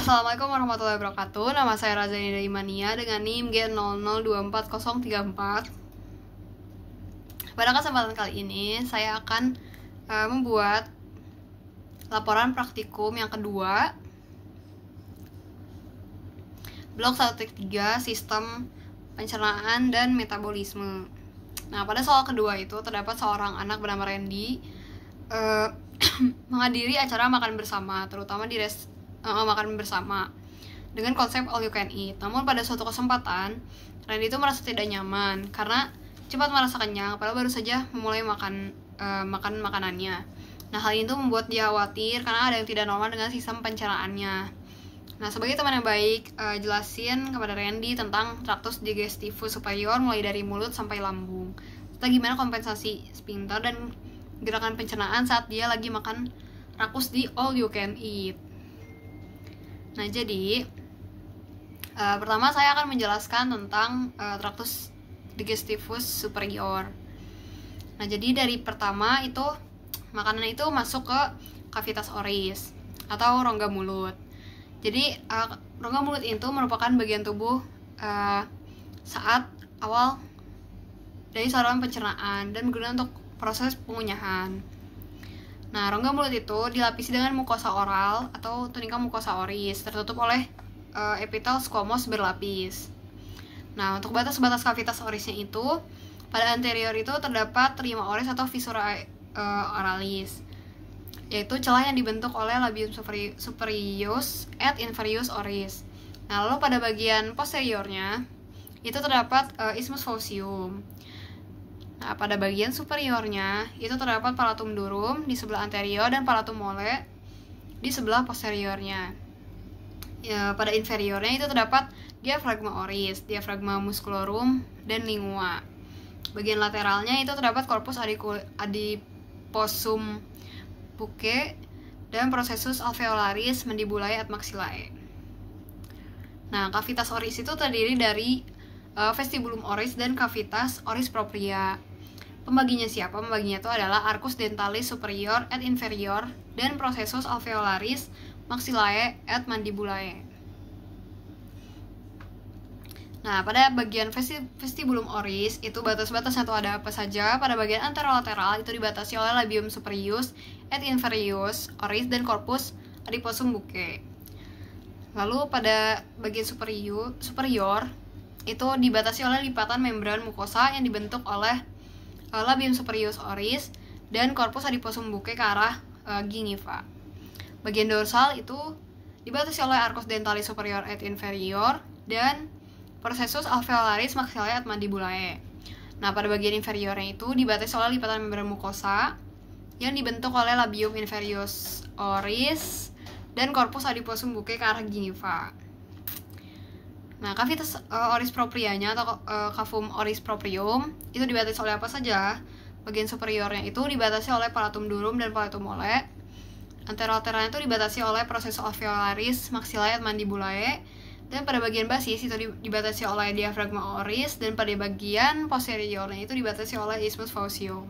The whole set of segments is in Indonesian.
Assalamualaikum warahmatullahi wabarakatuh. Nama saya Razani Daimania dengan NIM G0024034. Pada kesempatan kali ini saya akan membuat laporan praktikum yang kedua, blok 1.3 sistem pencernaan dan metabolisme. Nah, pada soal kedua itu terdapat seorang anak bernama Randy menghadiri acara makan bersama, terutama di makan bersama dengan konsep all you can eat. Namun pada suatu kesempatan Randy itu merasa tidak nyaman karena cepat merasa kenyang padahal baru saja memulai makan makanannya. Nah, hal itu membuat dia khawatir karena ada yang tidak normal dengan sistem pencernaannya. Nah, sebagai teman yang baik, jelasin kepada Randy tentang traktus digestivus superior mulai dari mulut sampai lambung, serta gimana kompensasi sphincter dan gerakan pencernaan saat dia lagi makan rakus di all you can eat. Nah, jadi pertama saya akan menjelaskan tentang traktus digestivus superior. Nah, jadi dari pertama itu makanan itu masuk ke cavitas oris atau rongga mulut. Jadi rongga mulut itu merupakan bagian tubuh saat awal dari saluran pencernaan dan berguna untuk proses pengunyahan. Nah, rongga mulut itu dilapisi dengan mukosa oral atau tunika mukosa oris, tertutup oleh epitel squamous berlapis. Nah, untuk batas-batas cavitas orisnya itu, pada anterior itu terdapat 5 oris atau fissura oralis, yaitu celah yang dibentuk oleh labium superius et inferius oris. Nah, lalu pada bagian posteriornya itu terdapat isthmus faucium. Nah, pada bagian superiornya itu terdapat palatum durum di sebelah anterior dan palatum mole di sebelah posteriornya. Ya, pada inferiornya itu terdapat diafragma oris, diafragma musculorum, dan lingua. Bagian lateralnya itu terdapat corpus adiposum bucce dan processus alveolaris mandibulae et maxillae. Nah, cavitas oris itu terdiri dari vestibulum oris dan cavitas oris propria. Pembaginya siapa? Pembaginya itu adalah arcus dentalis superior et inferior dan processus alveolaris maxillae et mandibulae. Nah, pada bagian vestibulum oris itu batas-batasnya itu ada apa saja? Pada bagian anterolateral itu dibatasi oleh labium superius et inferius oris dan corpus adiposum bucce. Lalu pada bagian superior itu dibatasi oleh lipatan membran mukosa yang dibentuk oleh labium superius oris dan corpus adiposum bucce ke arah gingiva. Bagian dorsal itu dibatasi oleh arcus dentalis superior et inferior dan processus alveolaris maxillae et mandibulae. Nah, pada bagian inferiornya itu dibatasi oleh lipatan membran mukosa yang dibentuk oleh labium inferius oris dan corpus adiposum bucce ke arah gingiva. Nah, cavitas oris proprianya atau cavum oris proprium itu dibatasi oleh apa saja? Bagian superiornya itu dibatasi oleh palatum durum dan palatum mole. Anterolateralnya itu dibatasi oleh processus alveolaris maxillae et mandibulae. Dan pada bagian basis itu dibatasi oleh diafragma oris, dan pada bagian posteriornya itu dibatasi oleh isthmus faucium.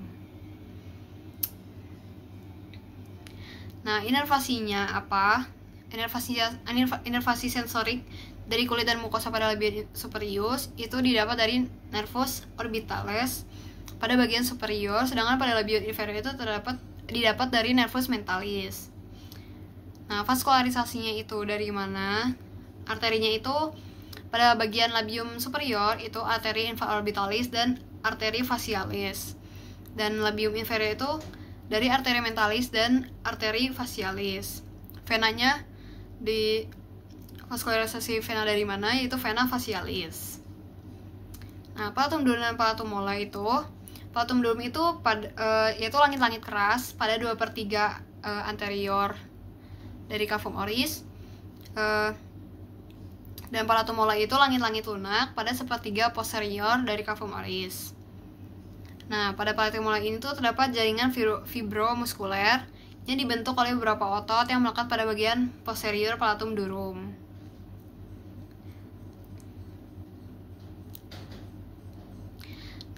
Nah, inervasinya apa? Inervasi sensorik dari kulit dan mukosa pada labium superius itu didapat dari nervus orbitalis pada bagian superior, sedangkan pada labium inferior itu didapat dari nervus mentalis. Nah, vaskularisasinya itu dari mana? Arterinya itu pada bagian labium superior itu arteri infraorbitalis dan arteri facialis, dan labium inferior itu dari arteri mentalis dan arteri facialis. Venanya di vaskularisasi vena dari mana? Yaitu vena facialis. Nah, palatum durum dan palatum mole itu, palatum durum itu yaitu langit-langit keras pada 2/3 anterior dari cavum oris, dan palatum mole itu langit-langit lunak pada 1/3 posterior dari cavum oris. Nah, pada palatum mole ini tuh terdapat jaringan fibromuskuler yang dibentuk oleh beberapa otot yang melekat pada bagian posterior palatum durum.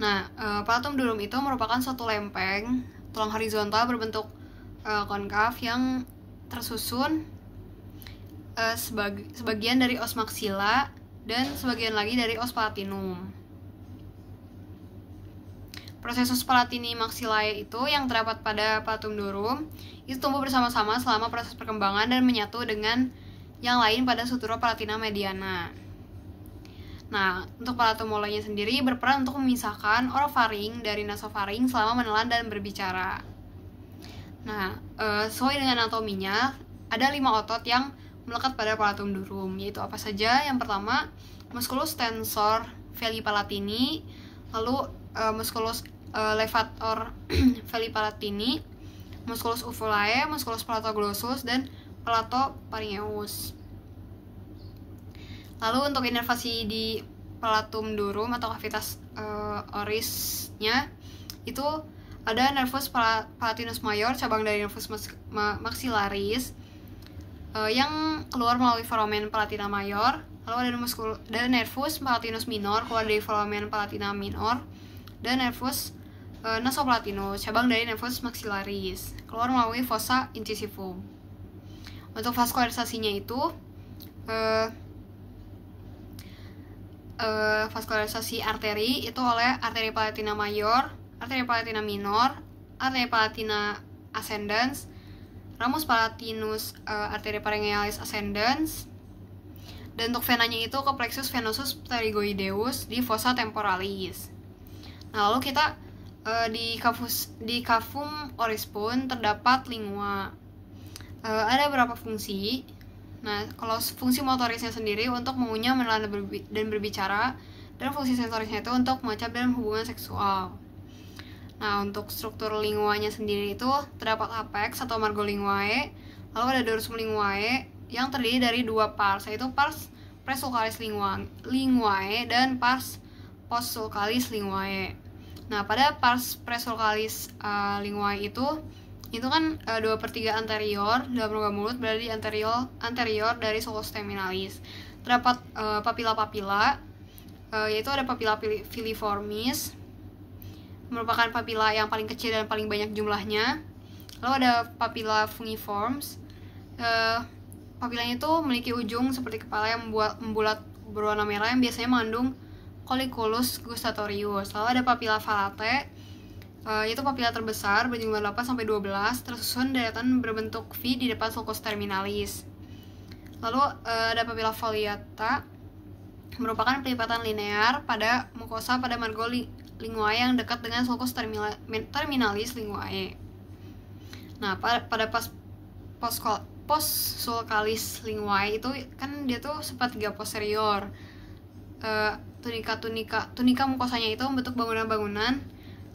Nah, palatum durum itu merupakan suatu lempeng tulang horizontal berbentuk konkav yang tersusun sebagian dari os maxilla dan sebagian lagi dari os palatinum. Proses os palatini maxillae itu yang terdapat pada palatum durum itu tumbuh bersama-sama selama proses perkembangan dan menyatu dengan yang lain pada sutura palatina mediana. Nah, untuk palatum molenya sendiri berperan untuk memisahkan orofaring dari nasofaring selama menelan dan berbicara. Nah, sesuai dengan anatominya, ada 5 otot yang melekat pada palatum durum, yaitu apa saja? Yang pertama, musculus tensor veli palatini, lalu musculus levator veli palatini, musculus uvulae, musculus palatoglossus, dan palatopharyngeus. Lalu untuk inervasi di palatum durum atau cavitas orisnya itu ada nervus palatinus major, cabang dari nervus maxillaris yang keluar melalui foramen palatina major. Lalu ada nervus palatinus minor, keluar dari foramen palatina minor, dan nervus nasopalatinus, cabang dari nervus maxillaris, keluar melalui fossa incisivum. Untuk vaskularisasinya itu vaskularisasi arteri itu oleh arteri palatina major, arteri palatina minor, arteri palatina ascendens, ramus palatinus arteri pharyngealis ascendens, dan untuk venanya itu ke plexus venosus pterygoideus di fossa temporalis. Nah, lalu kita di cavum oris pun terdapat lingua. Ada beberapa fungsi. Nah, kalau fungsi motorisnya sendiri untuk mengunyah, menelan, dan berbicara, dan fungsi sensorisnya itu untuk mengucap dan hubungan seksual. Nah, untuk struktur linguanya sendiri itu terdapat apex atau margo linguae, lalu ada dorsum linguae yang terdiri dari 2 pars, yaitu pars presulcalis linguae dan pars postsulcalis linguae. Nah, pada pars presulcalis linguae itu kan 2/3 anterior dalam rongga mulut berada di anterior dari sulcus terminalis. Terdapat papila-papila, yaitu ada papila filiformis, merupakan papila yang paling kecil dan paling banyak jumlahnya. Lalu ada papila fungiforms. Papilanya itu memiliki ujung seperti kepala yang membulat berwarna merah yang biasanya mengandung colliculus gustatorius. Lalu ada papila falate, yaitu papila terbesar berjumlah 8-12 tersusun deretan berbentuk V di depan sulcus terminalis. Lalu ada papila foliata, merupakan pelipatan linear pada mukosa pada margo linguae yang dekat dengan sulcus terminalis linguae. Nah, pada postsulcalis linguae itu kan dia tuh sepertiga posterior. Tunika mukosanya itu membentuk bangunan-bangunan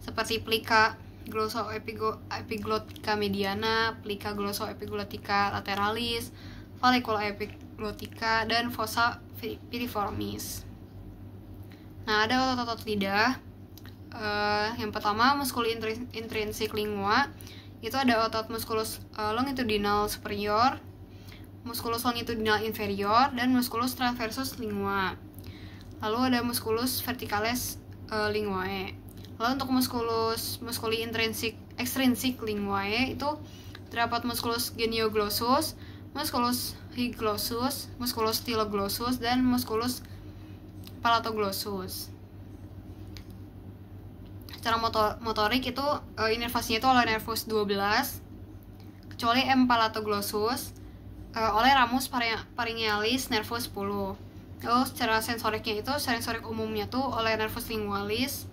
seperti plica glossoepiglotica mediana, plica glossoepiglotica lateralis, vallecula epiglotica, dan fossa piriformis. Nah, ada otot-otot lidah. Yang pertama, musculi intrinsic lingua. Itu ada otot musculus longitudinal superior, musculus longitudinal inferior, dan musculus transversus lingua. Lalu ada musculus verticalis linguae. Lalu untuk musculi extrinsic linguae itu terdapat musculus genioglossus, musculus hyglossus, musculus styloglossus, dan musculus palatoglossus. Secara motorik itu inervasinya itu oleh nervus 12, kecuali M palatoglossus, oleh ramus pharyngealis nervus 10. Lalu secara sensoriknya itu sensorik umumnya tuh oleh nervus lingualis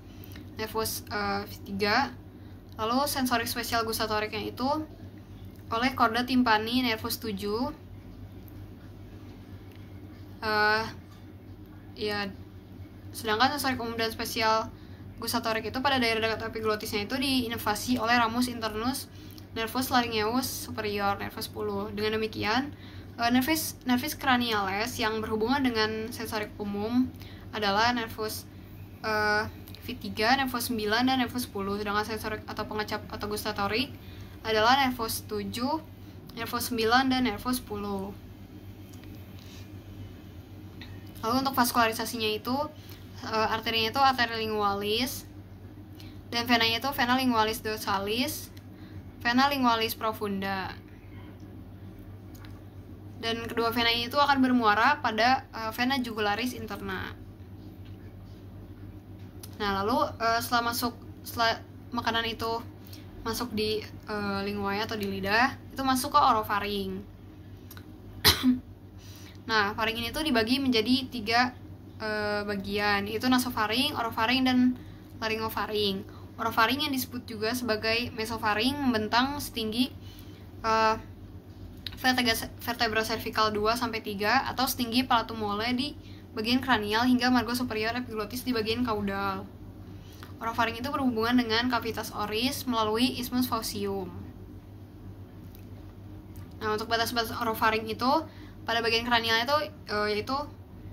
nervus 3. Lalu sensorik spesial gustatoriknya itu oleh chorda timpani nervus 7. Sedangkan sensorik umum dan spesial gustatorik itu pada daerah dekat epiglotisnya itu diinervasi oleh ramus internus nervus laryngeus superior nervus 10. Dengan demikian, nervis craniales yang berhubungan dengan sensorik umum adalah nervus V3, nervus 9, dan nervus 10. Sedangkan sensorik atau pengecap atau gustatorik adalah nervus 7, nervus 9, dan nervus 10. Lalu untuk vaskularisasinya itu arterinya itu arteri lingualis, dan venanya itu vena lingualis dorsalis, vena lingualis profunda. Dan kedua vena ini itu akan bermuara pada vena jugularis interna. Nah, lalu setelah makanan itu masuk di linguaya atau di lidah, itu masuk ke orofaring. Nah, faring ini tuh dibagi menjadi 3 bagian, yaitu nasofaring, orofaring, dan laryngofaring. Orofaring yang disebut juga sebagai mesofaring membentang setinggi vertebra cervical 2-3 atau setinggi palatum mole di bagian kranial hingga margo superior epiglotis di bagian kaudal. Orofaring itu berhubungan dengan cavitas oris melalui isthmus faucium. Nah, untuk batas-batas orofaring itu pada bagian kranial itu yaitu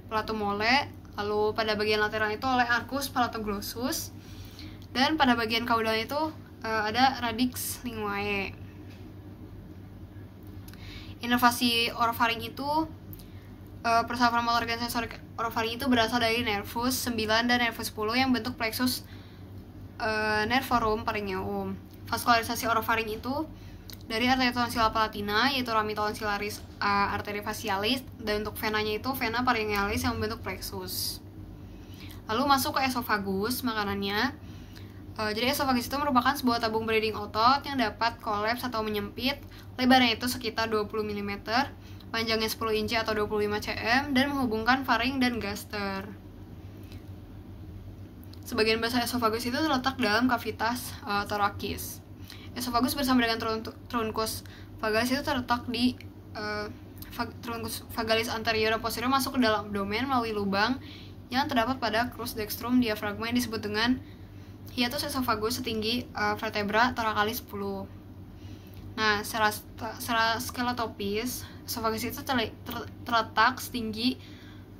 palatum mole, lalu pada bagian lateral itu oleh arcus palatoglossus, dan pada bagian kaudal itu ada radix linguae. Inervasi orofaring itu persawaran motor organ sensorik orofaring itu berasal dari nervus 9 dan nervus 10 yang bentuk plexus nervorum pharyngeum. Vaskularisasi orofaring itu dari arteri tonsila palatina, yaitu rami tonsillaris arteri facialis, dan untuk venanya itu vena pharyngealis yang membentuk plexus. Lalu masuk ke esofagus makanannya. Jadi esofagus itu merupakan sebuah tabung breathing otot yang dapat kolaps atau menyempit. Lebarnya itu sekitar 20 mm, panjangnya 10 inci atau 25 cm, dan menghubungkan faring dan gaster. Sebagian besar esofagus itu terletak dalam kavitas thoracis. Esofagus bersama dengan truncus vagalis itu terletak di truncus vagalis anterior dan posterior, masuk ke dalam abdomen melalui lubang yang terdapat pada crus dextrum diafragma yang disebut dengan hiatus esofagus setinggi vertebra thoracalis 10. Nah, secara skeletopis, esofagus itu terletak setinggi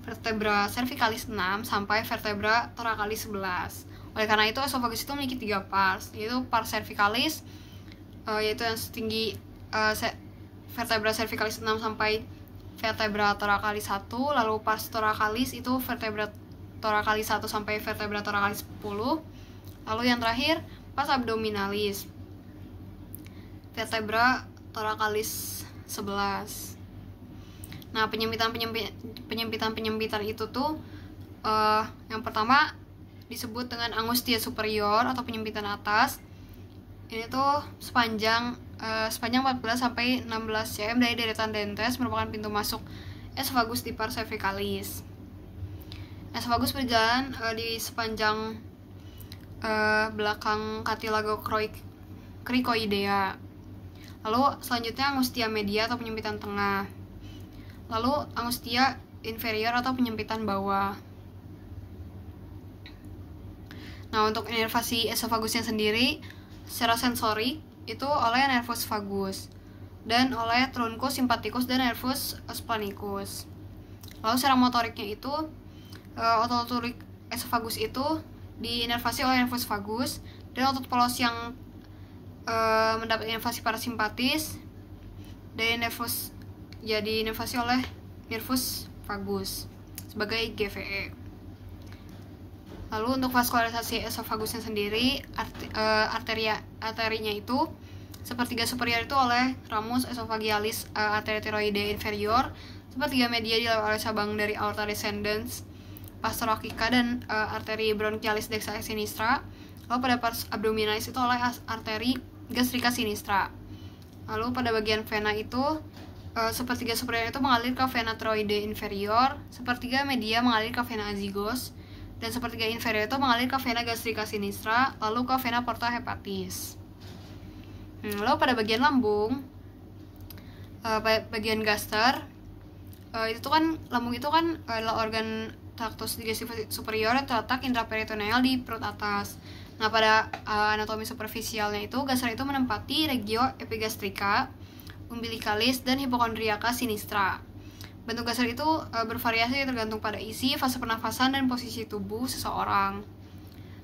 vertebra cervicalis 6 sampai vertebra thoracalis 11. Oleh karena itu, esofagus itu memiliki 3 pars, yaitu pars cervicalis, yaitu yang setinggi vertebra cervicalis 6 sampai vertebra thoracalis 1, lalu pars thoracalis itu vertebra thoracalis 1 sampai vertebra thoracalis 10, lalu yang terakhir pars abdominalis, vertebra thoracalis 11. Nah, penyempitan itu tuh yang pertama disebut dengan angustia superior atau penyempitan atas. Ini tuh sepanjang 14 sampai 16 cm dari deretan dentes, merupakan pintu masuk esofagus di pars cervicalis. Esofagus berjalan di sepanjang belakang cartilago cricoidea. Lalu selanjutnya angustia media atau penyempitan tengah. Lalu angustia inferior atau penyempitan bawah. Nah, untuk inervasi esofagusnya sendiri secara sensorik itu oleh nervus vagus dan oleh truncus sympathicus dan nervus splanicus. Lalu secara motoriknya itu ototorik esofagus itu diinervasi oleh nervus vagus, dan otot polos yang mendapat inervasi parasimpatis dari nervus jadi inervasi oleh nervus vagus sebagai GVE. Lalu untuk vaskularisasi esofagusnya sendiri, arterinya itu sepertiga superior itu oleh ramus esophagealis arteria thyroidea inferior, sepertiga media dilalui oleh cabang dari aorta descendens pars thoracica dan arteri bronchialis dexa sinistra. Lalu pada pars abdominalis itu oleh arteri gastrica sinistra. Lalu pada bagian vena itu sepertiga superior itu mengalir ke vena thyroidea inferior, sepertiga media mengalir ke vena azygos, dan sepertiga inferior itu mengalir ke vena gastrica sinistra, lalu ke vena porta hepatis. Lalu pada bagian lambung, bagian gaster, itu kan lambung itu kan adalah organ tractus digestif superior yang terletak intraperitoneal di perut atas. Nah, pada anatomi superficialnya itu gaster itu menempati regio epigastrica, umbilicalis, dan hipokondriaca sinistra. Bentuk gaster itu bervariasi tergantung pada isi, fase pernafasan, dan posisi tubuh seseorang.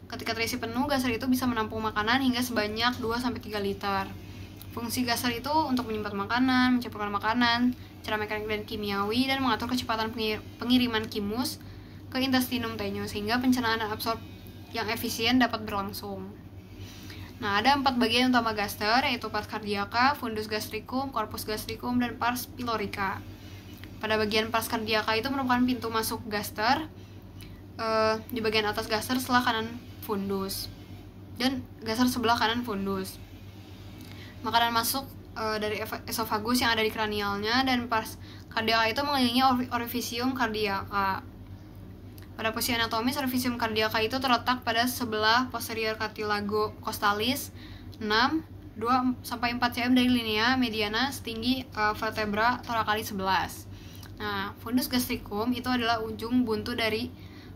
Ketika terisi penuh, gaster itu bisa menampung makanan hingga sebanyak 2-3 liter. Fungsi gaster itu untuk menyimpan makanan, mencampurkan makanan, cara mekanik dan kimiawi, dan mengatur kecepatan pengiriman kimus ke intestinum tenyus sehingga pencernaan dan absorb yang efisien dapat berlangsung. Nah, ada 4 bagian utama gaster, yaitu pars cardiaca, fundus gastricum, corpus gastricum, dan pars pylorica. pada bagian pars kardiaka itu merupakan pintu masuk gaster. Di bagian atas gaster sebelah kanan fundus dan gaster sebelah kanan fundus. Makanan masuk dari esofagus yang ada di kranialnya, dan pars kardiaka itu mengelilingi orifisium kardiaka. Pada posisi anatomis, orifisium kardiaka itu terletak pada sebelah posterior cartilago costalis 2-4 cm dari linea mediana setinggi vertebra thoracalis 11. Nah, fundus gastricum itu adalah ujung buntu dari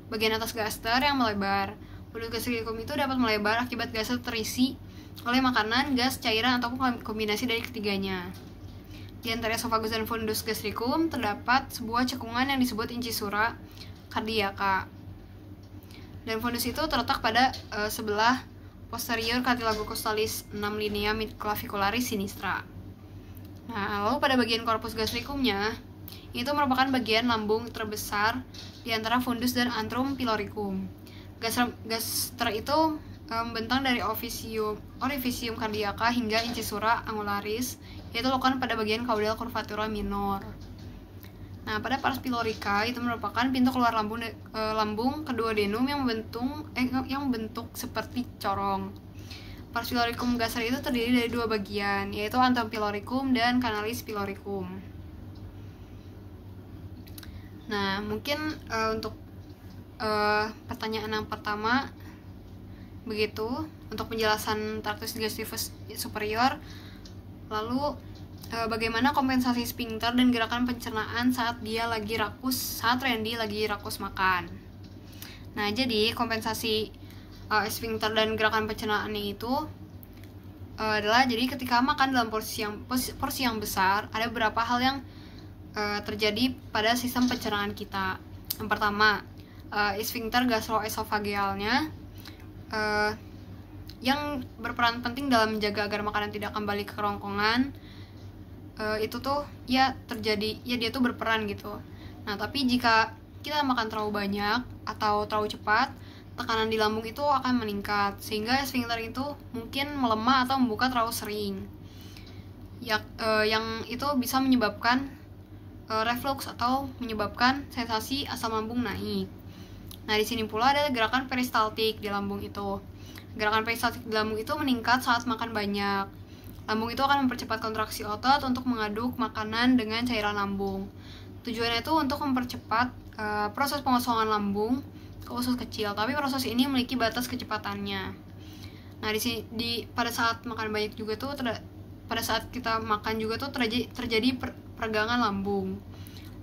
bagian atas gaster yang melebar. Fundus gastricum itu dapat melebar akibat gaster terisi oleh makanan, gas, cairan, ataupun kombinasi dari ketiganya. Di antara esofagus dan fundus gastricum terdapat sebuah cekungan yang disebut incisura kardiaka. Dan fundus itu terletak pada sebelah posterior cartilago costalis 6 linea clavicularis sinistra. Nah, lalu pada bagian corpus gastricumnya, itu merupakan bagian lambung terbesar di antara fundus dan antrum pyloricum. Gaster itu membentang dari orifisium kardiaka hingga incisura angularis, yaitu lokan pada bagian caudal curvatura minor. Nah, pada pars pylorica itu merupakan pintu keluar lambung keduodenum yang bentuk seperti corong. Pars pyloricum gaster itu terdiri dari dua bagian, yaitu antrum pyloricum dan canalis pyloricum. Nah, mungkin untuk pertanyaan yang pertama begitu untuk penjelasan traktus digestivus superior. Lalu bagaimana kompensasi sphincter dan gerakan pencernaan saat Randy lagi rakus makan. Nah, jadi kompensasi sphincter dan gerakan pencernaannya itu adalah jadi ketika makan dalam porsi yang besar, ada beberapa hal yang terjadi pada sistem pencernaan kita. Yang pertama, sphincter gastroesofagealnya yang berperan penting dalam menjaga agar makanan tidak kembali ke kerongkongan. Itu tuh ya terjadi, ya dia tuh berperan gitu. Nah, tapi jika kita makan terlalu banyak atau terlalu cepat, tekanan di lambung itu akan meningkat, sehingga sphincter itu mungkin melemah atau membuka terlalu sering. Yang itu bisa menyebabkan reflux atau menyebabkan sensasi asam lambung naik. Nah, di sini pula ada gerakan peristaltik di lambung itu. Gerakan peristaltik di lambung itu meningkat saat makan banyak. Lambung itu akan mempercepat kontraksi otot untuk mengaduk makanan dengan cairan lambung. Tujuannya itu untuk mempercepat proses pengosongan lambung ke usus kecil, tapi proses ini memiliki batas kecepatannya. Nah, pada saat makan banyak juga tuh pada saat kita makan juga tuh terjadi peregangan lambung.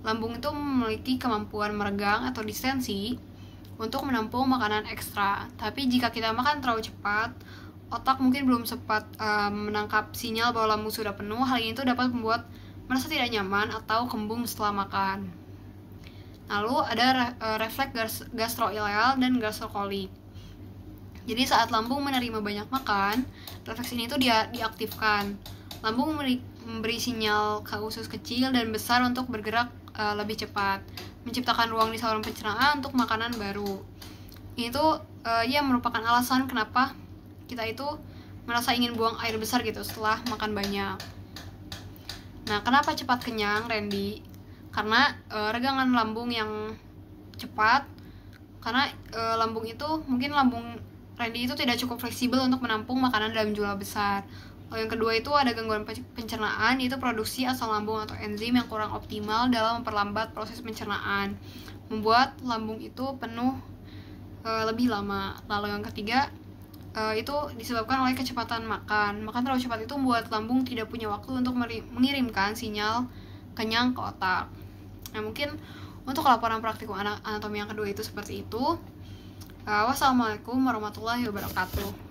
Lambung itu memiliki kemampuan meregang atau distensi untuk menampung makanan ekstra. Tapi jika kita makan terlalu cepat, otak mungkin belum sempat menangkap sinyal bahwa lambung sudah penuh. Hal ini tuh dapat membuat merasa tidak nyaman atau kembung setelah makan. Lalu ada refleks gastroileal dan gastrokolik. Jadi saat lambung menerima banyak makan, refleks ini tuh diaktifkan. Lambung memberi sinyal ke usus kecil dan besar untuk bergerak lebih cepat, menciptakan ruang di saluran pencernaan untuk makanan baru. Ini tuh ya merupakan alasan kenapa kita itu merasa ingin buang air besar gitu setelah makan banyak. Nah, kenapa cepat kenyang, Randy? Karena regangan lambung yang cepat, karena lambung Randy itu tidak cukup fleksibel untuk menampung makanan dalam jumlah besar. Lalu yang kedua itu ada gangguan pencernaan, yaitu produksi asam lambung atau enzim yang kurang optimal dalam memperlambat proses pencernaan, membuat lambung itu penuh lebih lama. Lalu yang ketiga itu disebabkan oleh kecepatan makan. Makan terlalu cepat itu membuat lambung tidak punya waktu untuk mengirimkan sinyal kenyang ke otak. Nah, mungkin untuk laporan praktikum anatomi yang kedua itu seperti itu. Wassalamualaikum warahmatullahi wabarakatuh.